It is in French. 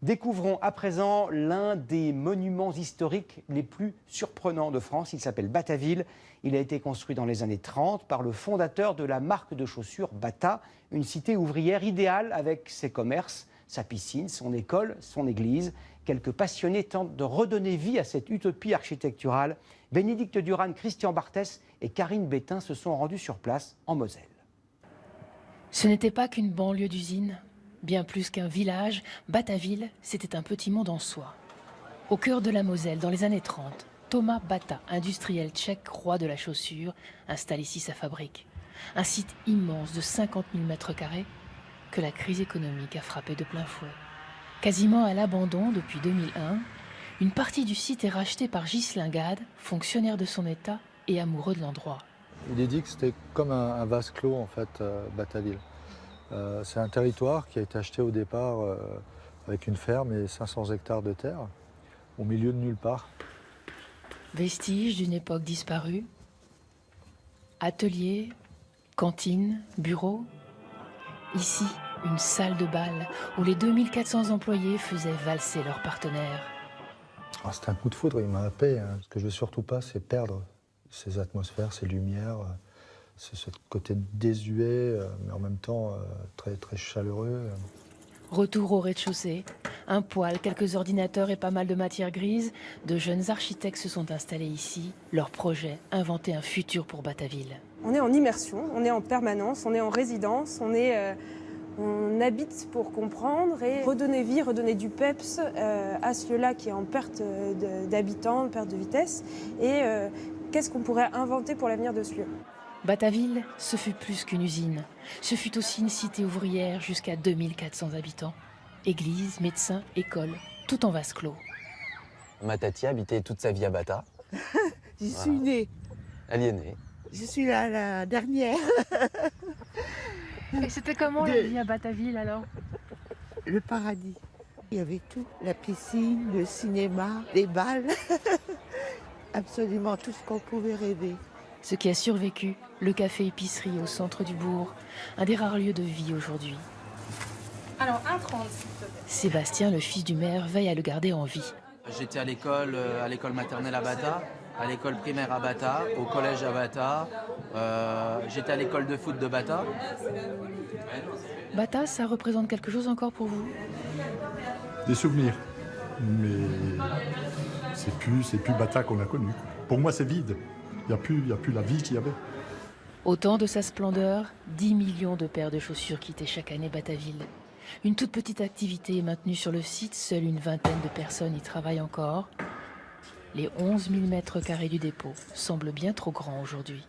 Découvrons à présent l'un des monuments historiques les plus surprenants de France. Il s'appelle Battaville. Il a été construit dans les années 30 par le fondateur de la marque de chaussures Bata, une cité ouvrière idéale avec ses commerces, sa piscine, son école, son église. Quelques passionnés tentent de redonner vie à cette utopie architecturale. Bénédicte Durand, Christian Barthès et Karine Bétain se sont rendus sur place en Moselle. Ce n'était pas qu'une banlieue d'usine. Bien plus qu'un village, Battaville, c'était un petit monde en soi. Au cœur de la Moselle, dans les années 30, Thomas Bata, industriel tchèque, roi de la chaussure, installe ici sa fabrique. Un site immense de 50 000 mètres carrés que la crise économique a frappé de plein fouet. Quasiment à l'abandon depuis 2001, une partie du site est rachetée par Ghislain Gade, fonctionnaire de son état et amoureux de l'endroit. Il est dit que c'était comme un vase clos en fait, Battaville. C'est un territoire qui a été acheté au départ avec une ferme et 500 hectares de terre, au milieu de nulle part. Vestiges d'une époque disparue, ateliers, cantines, bureaux. Ici, une salle de bal où les 2400 employés faisaient valser leurs partenaires. C'était un coup de foudre, il m'a happé. Ce que je veux surtout pas, c'est perdre ces atmosphères, ces lumières, ce côté désuet, mais en même temps très, très chaleureux. Retour au rez-de-chaussée, un poêle, quelques ordinateurs et pas mal de matière grise. De jeunes architectes se sont installés ici. Leur projet, inventer un futur pour Battaville. On est en immersion, on est en permanence, on est en résidence, on habite pour comprendre et redonner vie, redonner du peps à ce lieu-là qui est en perte d'habitants, perte de vitesse. Et qu'est-ce qu'on pourrait inventer pour l'avenir de ce lieu ? Battaville, ce fut plus qu'une usine. Ce fut aussi une cité ouvrière jusqu'à 2400 habitants. Église, médecins, école, tout en vase clos. Ma Tati habitait toute sa vie à Bata. J'y suis née. Elle y est née. Je suis la dernière. Et c'était comment la vie à Battaville alors ? Le paradis. Il y avait tout. La piscine, le cinéma, les balles. Absolument tout ce qu'on pouvait rêver. Ce qui a survécu, le café-épicerie au centre du bourg, un des rares lieux de vie aujourd'hui. Alors, 1,30 s'il te plaît. Sébastien, le fils du maire, veille à le garder en vie. J'étais à l'école maternelle à Bata, à l'école primaire à Bata, au collège à Bata, j'étais à l'école de foot de Bata. Bata, ça représente quelque chose encore pour vous ? Des souvenirs, mais c'est plus Bata qu'on a connu. Pour moi, c'est vide. Il n'y a plus la vie qu'il y avait. Au temps de sa splendeur, 10 millions de paires de chaussures quittaient chaque année Battaville. Une toute petite activité est maintenue sur le site, seule une vingtaine de personnes y travaillent encore. Les 11 000 mètres carrés du dépôt semblent bien trop grands aujourd'hui.